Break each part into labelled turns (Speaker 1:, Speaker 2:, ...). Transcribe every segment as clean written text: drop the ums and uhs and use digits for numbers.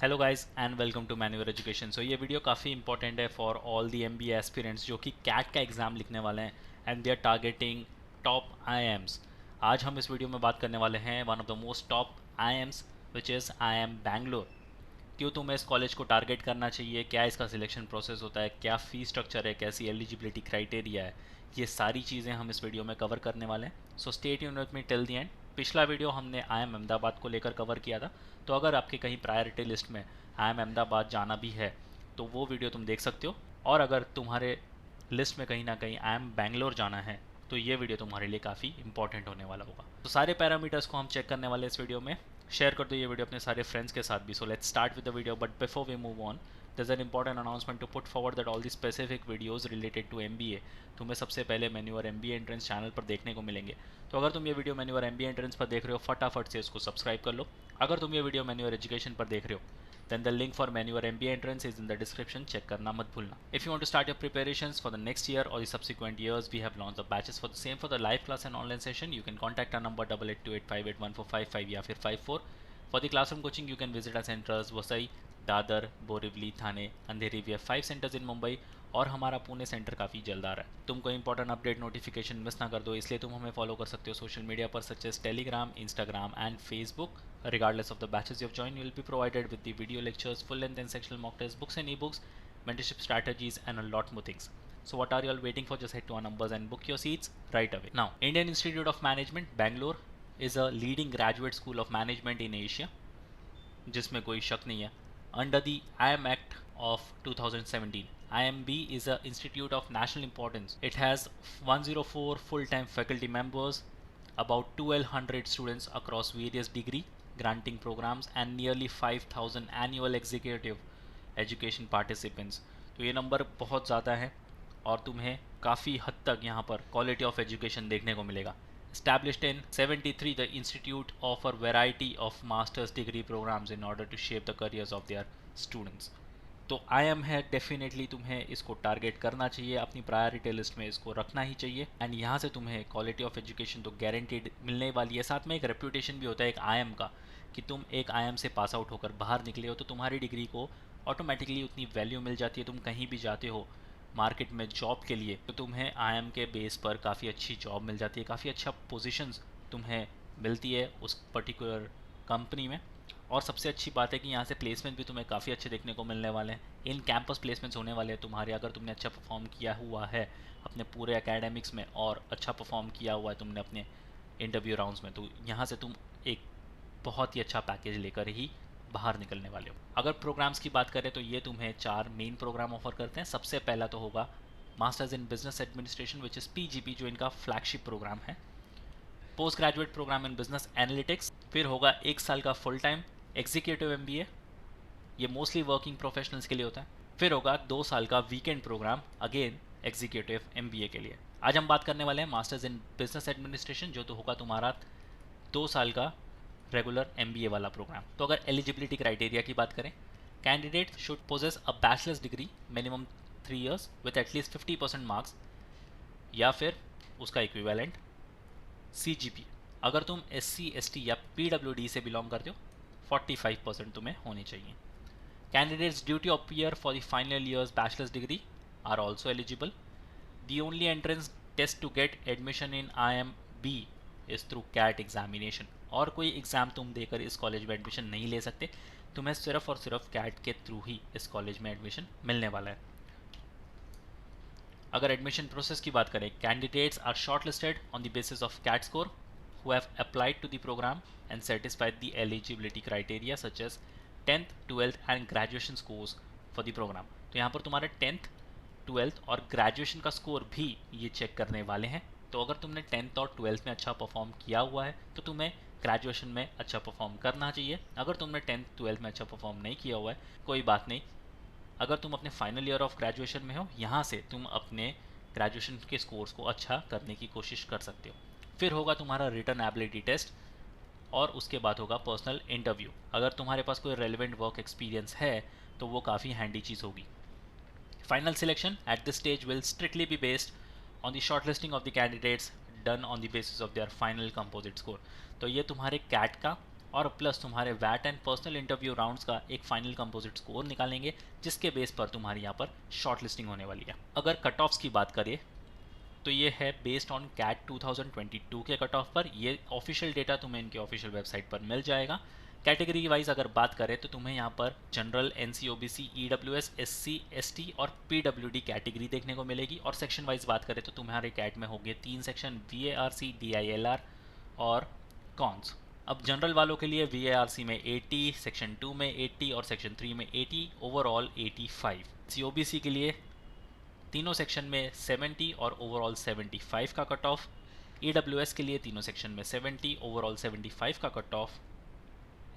Speaker 1: Hello guys and welcome to मैन्यूअर education. So ये video काफ़ी इंपॉर्टेंट है for all the MBA aspirants जो कि कैट का एग्ज़ाम लिखने वाले हैं and they are targeting top IIMs. आज हम इस वीडियो में बात करने वाले हैं one of the most top IIMs which is IIM Bangalore. क्यों तुम्हें इस कॉलेज को टारगेट करना चाहिए, क्या इसका सिलेक्शन प्रोसेस होता है, क्या फ़ी स्ट्रक्चर है, कैसी एलिजिबिलिटी क्राइटेरिया है, ये सारी चीज़ें हम इस वीडियो में कवर करने वाले हैं। So stay tuned with me till the end. पिछला वीडियो हमने आईएम अहमदाबाद को लेकर कवर किया था, तो अगर आपके कहीं प्रायोरिटी लिस्ट में आईएम अहमदाबाद जाना भी है तो वो वीडियो तुम देख सकते हो। और अगर तुम्हारे लिस्ट में कहीं ना कहीं आईएम बैंगलोर जाना है तो ये वीडियो तुम्हारे लिए काफ़ी इंपॉर्टेंट होने वाला होगा। तो सारे पैरामीटर्स को हम चेक करने वाले इस वीडियो में। शेयर कर दो ये वीडियो अपने सारे फ्रेंड्स के साथ भी। So let's start with the video, but before we move on there's an important announcement to put forward that all the specific videos related to MBA तुम्हें सबसे पहले मैन्यूअर MBA एंट्रेंस चैनल पर देखने को मिलेंगे। तो अगर तुम ये वीडियो मैन्यूअर MBA एंट्रेंस पर देख रहे हो, फटाफट से इसको सब्सक्राइब कर लो। अगर तुम ये वीडियो मैन्यूअर एजुकेशन पर देख रहे हो then the link for Manure MBA entrance is in the description, check करना मत भूलना। If you want to start your preparations for the next year or the subsequent years, we have launched the batches for the same for the live class and online session. You can contact our number 8828581455 या फिर 54। For the classroom coaching, you can visit our centers Vasai, Dadar, Borivali, Thane, Andheri. We have 5 centres in Mumbai और हमारा Pune centre काफ़ी जल्द आ रहा है। तुम कोई इंपॉर्टेंट अपडेट नोटिफिकेशन मिस ना कर दो, इसलिए तुम हमें फॉलो कर सकते हो सोशल मीडिया पर such as Telegram, Instagram and Facebook. Regardless of the batches you have joined, you will be provided with the video lectures, full length and sectional mock tests, books and ebooks, mentorship strategies and a lot more things. So what are you all waiting for? Just head to our numbers and book your seats right away. Now, Indian Institute of Management Bangalore is a leading graduate school of management in Asia, जिसमें कोई शक नहीं है। Under the IM Act of 2017, IMB is an institute of national importance. It has 104 full-time faculty members, about 1200 students across various degree granting programs and nearly 5000 annual executive education participants। तो ये number बहुत ज़्यादा है और तुम्हें काफ़ी हद तक यहाँ पर क्वालिटी ऑफ एजुकेशन देखने को मिलेगा। Established in 73, the institute offer variety of master's degree programs in order to shape the careers of their students। तो IM है, डेफिनेटली तुम्हें इसको टारगेट करना चाहिए, अपनी प्रायोरिटी लिस्ट में इसको रखना ही चाहिए। एंड यहाँ से तुम्हें क्वालिटी ऑफ एजुकेशन तो गारंटीड मिलने वाली है। साथ में एक रेप्यूटेशन भी होता है एक IM का, कि तुम एक IM से पास आउट होकर बाहर निकले हो तो तुम्हारी डिग्री को ऑटोमेटिकली उतनी वैल्यू मिल जाती है। तुम कहीं भी जाते हो मार्केट में जॉब के लिए तो तुम्हें IM के बेस पर काफ़ी अच्छी जॉब मिल जाती है, काफ़ी अच्छा पोजीशंस तुम्हें मिलती है उस पर्टिकुलर कंपनी में। और सबसे अच्छी बात है कि यहाँ से प्लेसमेंट भी तुम्हें काफ़ी अच्छे देखने को मिलने वाले हैं। इन कैंपस प्लेसमेंट्स होने वाले हैं तुम्हारे, अगर तुमने अच्छा परफॉर्म किया हुआ है अपने पूरे एकेडमिक्स में और अच्छा परफॉर्म किया हुआ है तुमने अपने इंटरव्यू राउंड्स में, तो यहाँ से तुम एक बहुत ही अच्छा पैकेज लेकर ही बाहर निकलने वाले हो। अगर प्रोग्राम्स की बात करें तो ये तुम्हें 4 मेन प्रोग्राम ऑफर करते हैं। सबसे पहला तो होगा masters in business administration which is PGP, जो इनका फ्लैगशिप प्रोग्राम है। Post graduate programme in business analytics, फिर होगा 1 साल का फुल टाइम एग्जीक्यूटिव MBA, ये मोस्टली वर्किंग प्रोफेशनल्स के लिए होता है। फिर होगा 2 साल का weekend programme, again executive MBA के लिए। आज हम बात करने वाले हैं मास्टर्स इन बिजनेस एडमिनिस्ट्रेशन, जो तो होगा तुम्हारा 2 साल का रेगुलर MBA वाला प्रोग्राम। तो अगर एलिजिबिलिटी क्राइटेरिया की बात करें, candidate should possess a bachelor's degree minimum 3 years with at least 50% marks या फिर उसका इक्विवेलेंट CGPA। अगर तुम SC ST या PWD से बिलोंग करते हो 45% तुम्हें होनी चाहिए। Candidates due to appear for the final years bachelor's degree are also eligible. The only entrance test to get admission in IMB is through CAT examination. और कोई एग्ज़ाम तुम देकर इस कॉलेज में एडमिशन नहीं ले सकते, तुम्हें सिर्फ और सिर्फ कैट के थ्रू ही इस कॉलेज में एडमिशन मिलने वाला है। अगर एडमिशन प्रोसेस की बात करें, candidates are short listed on the basis of CAT score who have applied to the program and satisfied the eligibility criteria such as 10th, 12th and graduation scores for the program। तो यहाँ पर तुम्हारे 10th, 12th और graduation का score भी ये check करने वाले हैं। तो अगर तुमने 10th और 12th में अच्छा परफॉर्म किया हुआ है तो तुम्हें ग्रेजुएशन में अच्छा परफॉर्म करना चाहिए। अगर तुमने 10th, 12th में अच्छा परफॉर्म नहीं किया हुआ है, कोई बात नहीं, अगर तुम अपने फाइनल ईयर ऑफ ग्रेजुएशन में हो, यहाँ से तुम अपने ग्रेजुएशन के स्कोर्स को अच्छा करने की कोशिश कर सकते हो। फिर होगा तुम्हारा रिटन एबिलिटी टेस्ट और उसके बाद होगा पर्सनल इंटरव्यू। अगर तुम्हारे पास कोई रेलिवेंट वर्क एक्सपीरियंस है तो वो काफ़ी हैंडी चीज़ होगी। Final selection at this stage will strictly be based on the short listing of the candidates done on the basis of their final composite score. तो ये तुम्हारे कैट का और प्लस तुम्हारे वैट एंड पर्सनल इंटरव्यू राउंड्स का एक final composite score निकालेंगे, जिसके बेस पर तुम्हारी यहाँ पर शॉर्ट लिस्टिंग होने वाली है। अगर कट ऑफ्स की बात करें तो ये है बेस्ड ऑन कैट 2022 के कट ऑफ पर। ये ऑफिशियल डेटा तुम्हें इनके ऑफिशियल वेबसाइट पर मिल जाएगा। कैटेगरी वाइज अगर बात करें तो तुम्हें यहाँ पर general, NC, OBC, EWS, SC, ST और पीडब्ल्यूडी कैटेगरी देखने को मिलेगी। और सेक्शन वाइज बात करें तो तुम्हारे कैट में होंगे 3 सेक्शन, वीएआरसी, डीआईएलआर और कॉन्स। अब जनरल वालों के लिए वीएआरसी में 80, सेक्शन 2 में 80 और सेक्शन 3 में 80, ओवरऑल 85। ओबीसी के लिए तीनों सेक्शन में 70 और ओवरऑल 75 का कट ऑफ। ईडब्ल्यूएस के लिए तीनों सेक्शन में 70, ओवरऑल 75 का कट ऑफ।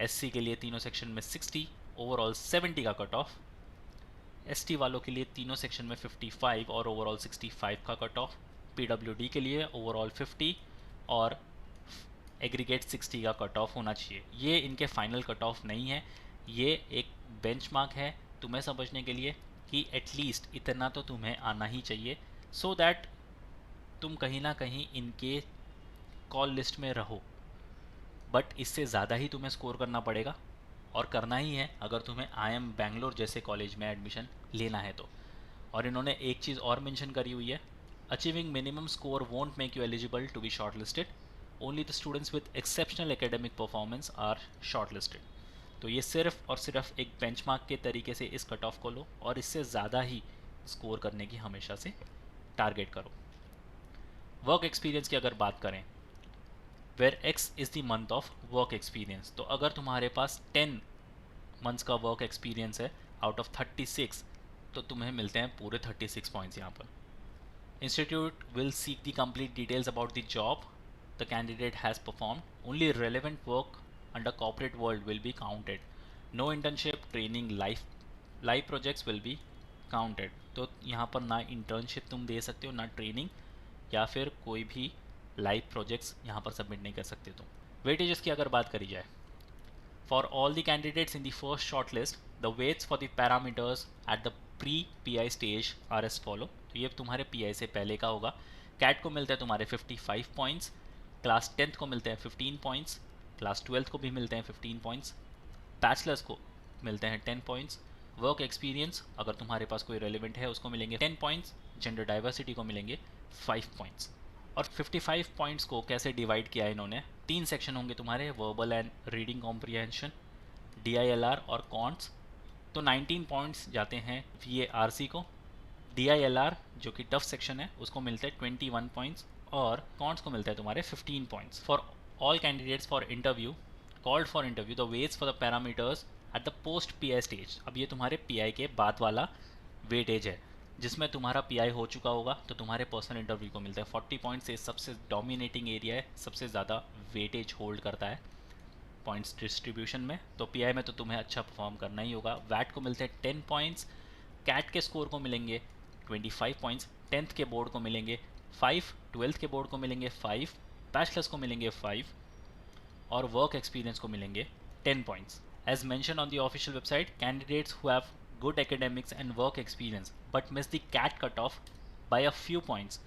Speaker 1: एससी के लिए तीनों सेक्शन में 60, ओवरऑल 70 का कट ऑफ। एसटी वालों के लिए तीनों सेक्शन में 55 और ओवरऑल 65 का कट ऑफ। पीडब्ल्यूडी के लिए ओवरऑल 50 और एग्रीगेट 60 का कट ऑफ होना चाहिए। ये इनके फाइनल कट ऑफ नहीं है, ये एक बेंचमार्क है तुम्हें समझने के लिए कि एटलीस्ट इतना तो तुम्हें आना ही चाहिए, सो दैट तुम कहीं ना कहीं इनके कॉल लिस्ट में रहो। बट इससे ज़्यादा ही तुम्हें स्कोर करना पड़ेगा, और करना ही है अगर तुम्हें IIM बैंगलोर जैसे कॉलेज में एडमिशन लेना है तो। और इन्होंने एक चीज़ और मेंशन करी हुई है, achieving minimum score won't make you eligible to be short listed, only the students with exceptional academic performance are short listed. तो ये सिर्फ और सिर्फ एक बेंचमार्क के तरीके से इस कट ऑफ को लो, और इससे ज़्यादा ही स्कोर करने की हमेशा से टारगेट करो। वर्क एक्सपीरियंस की अगर बात करें, where X is the month of work experience, तो अगर तुम्हारे पास 10 मंथ्स का वर्क एक्सपीरियंस है आउट ऑफ 36, तो तुम्हें मिलते हैं पूरे 36 पॉइंट्स यहाँ पर। Institute will seek the complete details about the job the candidate has perform, only relevant work under corporate world will be counted, no internship, training, live projects will be counted. तो यहाँ पर ना internship तुम दे सकते हो, ना training, या फिर कोई भी लाइव प्रोजेक्ट्स यहाँ पर सबमिट नहीं कर सकते तुम। वेटेजेस की अगर बात करी जाए, for all the candidates in the first short list the waits for the parameters at the pre PI stage R S follow. तो ये तुम्हारे PI से पहले का होगा। कैट को मिलते हैं तुम्हारे 55 पॉइंट्स, क्लास 10th को मिलते हैं 15 पॉइंट्स, क्लास 12th को भी मिलते हैं 15 पॉइंट्स, बैचलर्स को मिलते हैं 10 पॉइंट्स, वर्क एक्सपीरियंस अगर तुम्हारे पास कोई रेलिवेंट है उसको मिलेंगे 10 पॉइंट्स, जेंडर डाइवर्सिटी को मिलेंगे 5 पॉइंट्स। और 55 पॉइंट्स को कैसे डिवाइड किया है इन्होंने, 3 सेक्शन होंगे तुम्हारे, verbal and reading comprehension, DILR और कॉन्ट्स। तो 19 पॉइंट्स जाते हैं VARC को, DILR जो कि टफ सेक्शन है उसको मिलते हैं 21 पॉइंट्स, और कॉन्ट्स को मिलते हैं तुम्हारे 15 points. For all candidates for interview called for interview the waits for the parameters at the post PI stage. अब ये तुम्हारे PI के बाद वाला वेटेज है, जिसमें तुम्हारा PI हो चुका होगा तो तुम्हारे पर्सनल इंटरव्यू को मिलता है 40 पॉइंट्स। से सबसे डोमिनेटिंग एरिया है, सबसे ज़्यादा वेटेज होल्ड करता है पॉइंट्स डिस्ट्रीब्यूशन में। तो PI में तो तुम्हें अच्छा परफॉर्म करना ही होगा। वैट को मिलते हैं 10 पॉइंट्स, कैट के स्कोर को मिलेंगे 25 पॉइंट्स, 10th के बोर्ड को मिलेंगे 5, 12th के बोर्ड को मिलेंगे 5, बैचलर्स को मिलेंगे 5 और वर्क एक्सपीरियंस को मिलेंगे 10 points. As mention on the official website, candidates who have good academics and work experience but miss the CAT cutoff by a few points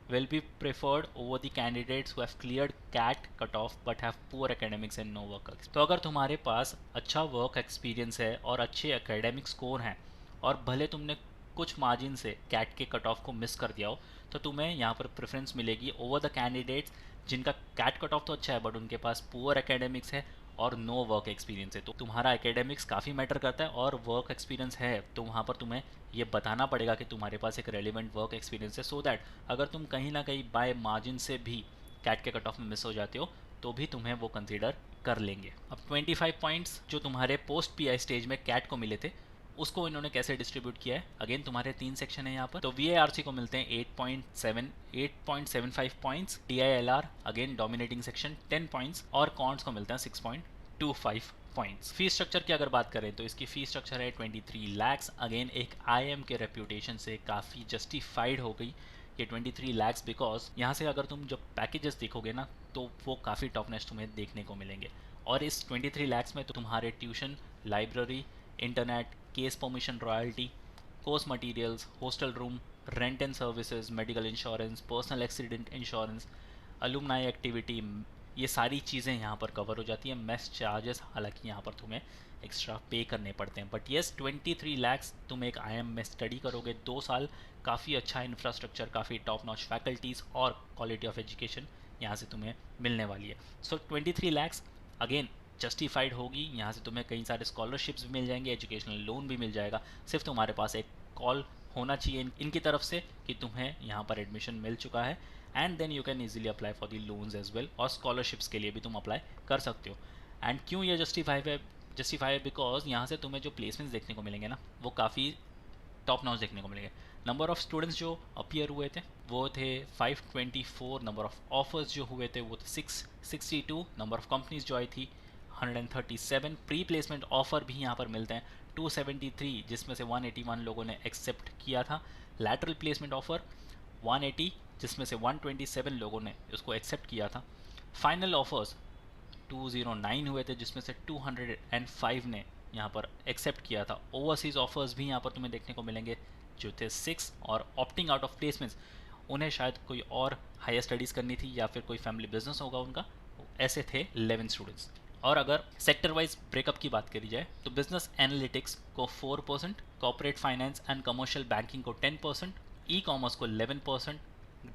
Speaker 1: will be preferred over the candidates who have cleared CAT cutoff but have poor academics and no work experience। तो अगर तुम्हारे पास अच्छा work experience है और अच्छे academic score हैं और भले तुमने कुछ मार्जिन से कैट के कट ऑफ को मिस कर दिया हो, तो तुम्हें यहाँ पर प्रेफरेंस मिलेगी ओवर द कैंडिडेट्स जिनका कैट कट ऑफ तो अच्छा है बट उनके पास पुअर एकेडमिक्स है और नो वर्क एक्सपीरियंस है। तो तुम्हारा एकेडमिक्स काफ़ी मैटर करता है और वर्क एक्सपीरियंस है तो वहाँ पर तुम्हें ये बताना पड़ेगा कि तुम्हारे पास एक रेलिवेंट वर्क एक्सपीरियंस है, सो दैट अगर तुम कहीं ना कहीं बाय मार्जिन से भी कैट के कट ऑफ में मिस हो जाते हो तो भी तुम्हें वो कंसीडर कर लेंगे। अब 25 पॉइंट्स जो तुम्हारे पोस्ट PI स्टेज में कैट को मिले थे उसको इन्होंने कैसे डिस्ट्रीब्यूट किया है, अगेन तुम्हारे 3 सेक्शन है यहाँ पर। तो VARC को मिलते हैं 8.75 points, DILR again dominating section 10 points और कॉन्ट्स को मिलता है 6.25 पॉइंट्स। फीस स्ट्रक्चर की अगर बात करें तो इसकी फीस स्ट्रक्चर है 23 लाख्स। अगेन एक IIM के रेप्यूटेशन से काफ़ी जस्टिफाइड हो गई ये 23 लाख्स, बिकॉज यहाँ से अगर तुम जब पैकेजेस देखोगे ना तो वो काफ़ी टॉपनेस तुम्हें देखने को मिलेंगे। और इस 23 लाख्स में तो तुम्हारे tuition, library, internet, case permission royalty, course materials, hostel room, rent and services, medical insurance, personal accident insurance, alumni activity, ये सारी चीज़ें यहाँ पर कवर हो जाती है। मेस चार्जेस हालांकि यहाँ पर तुम्हें एक्स्ट्रा पे करने पड़ते हैं, बट येस 23 लैक्स तुम एक IIM में स्टडी करोगे 2 साल, काफ़ी अच्छा इंफ्रास्ट्रक्चर, काफ़ी टॉप नॉच फैकल्टीज़ और क्वालिटी ऑफ एजुकेशन यहाँ से तुम्हें मिलने वाली है। सो 23 लैक्स अगेन जस्टिफाइड होगी। यहाँ से तुम्हें कई सारे स्कॉलरशिप्स भी मिल जाएंगे, एजुकेशनल लोन भी मिल जाएगा। सिर्फ तुम्हारे पास एक कॉल होना चाहिए इनकी तरफ से कि तुम्हें यहाँ पर एडमिशन मिल चुका है, and then you can easily apply for the loans as well, और स्कॉलरशिप्स के लिए भी तुम अप्लाई कर सकते हो। एंड क्यों ये जस्टिफाई है बिकॉज यहाँ से तुम्हें जो प्लेसमेंट्स देखने को मिलेंगे ना, वो काफ़ी टॉप नॉच देखने को मिलेंगे। नंबर ऑफ स्टूडेंट्स जो अपीयर हुए थे वो थे 524, नंबर ऑफ ऑफर्स जो हुए थे वो थे 662, नंबर ऑफ कंपनीज जो आई थी 137, प्री प्लेसमेंट ऑफर भी यहाँ पर मिलते हैं 273, जिसमें से 181 लोगों ने एक्सेप्ट किया था। लैटरल प्लेसमेंट ऑफर 180, जिसमें से 127 लोगों ने उसको एक्सेप्ट किया था। फाइनल ऑफर्स 209 हुए थे, जिसमें से 205 ने यहाँ पर एक्सेप्ट किया था। ओवरसीज़ ऑफर्स भी यहाँ पर तुम्हें देखने को मिलेंगे जो थे 6, और ऑप्टिंग आउट ऑफ प्लेसमेंट्स उन्हें शायद कोई और हायर स्टडीज़ करनी थी या फिर कोई फैमिली बिजनेस होगा उनका, ऐसे थे 11 स्टूडेंट्स। और अगर सेक्टर वाइज ब्रेकअप की बात करी जाए तो बिजनेस एनालिटिक्स को 4%, corporate finance and commercial banking को 10%, ई कॉमर्स को 11%,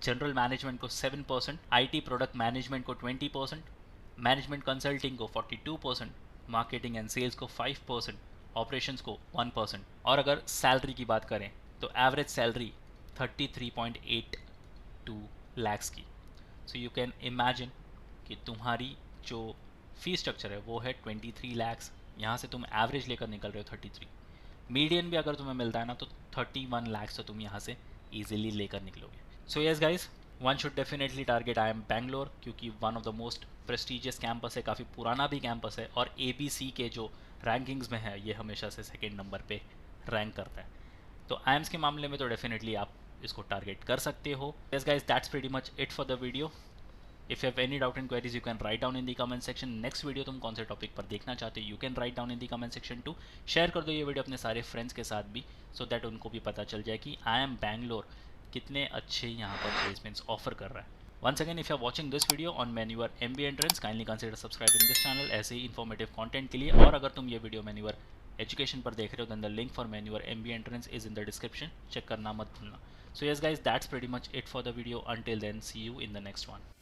Speaker 1: जनरल मैनेजमेंट को 7%, IT प्रोडक्ट मैनेजमेंट को 20%, मैनेजमेंट कंसल्टिंग को 42%, मार्केटिंग एंड सेल्स को 5%, ऑपरेशंस को 1%। और अगर सैलरी की बात करें तो एवरेज सैलरी 33.82 लैक्स की। सो यू कैन इमेजिन कि तुम्हारी जो फी स्ट्रक्चर है वो है 23 लैक्स, यहाँ से तुम एवरेज लेकर निकल रहे हो 33, मीडियन भी अगर तुम्हें मिलता है ना तो 31 लैक्स तो तुम यहाँ से ईजिली लेकर निकलोगे। So yes guys, one should definitely target IIM Bangalore, क्योंकि one of the most prestigious campus है, काफ़ी पुराना भी कैंपस है, और ABC के जो रैंकिंग्स में है ये हमेशा से सेकेंड नंबर पे रैंक करता है। तो IIMs के मामले में तो डेफिनेटली आप इसको टारगेट कर सकते हो। Yes guys, that's pretty much it for the video. If you have any doubt in queries you can write down in the comment section. Next video तुम कौन से टॉपिक पर देखना चाहते हो you can write down in the comment section two. Share कर दो ये वीडियो अपने सारे फ्रेंड्स के साथ भी, सो दैट उनको भी पता चल जाए कि IIM बैंगलोर कितने अच्छे यहाँ पर प्लेसमेंट्स ऑफर कर रहा है। Once again, if you are watching this video on Manure MBA entrance, kindly consider subscribing this channel ऐसे ही informative content के लिए। और अगर तुम ये वीडियो Manure एजुकेशन पर देख रहे हो then the link for Manure MBA entrance is in the description, check करना मत भूलना। So yes guys, that's pretty much it for the video. Until then, see you in the next one.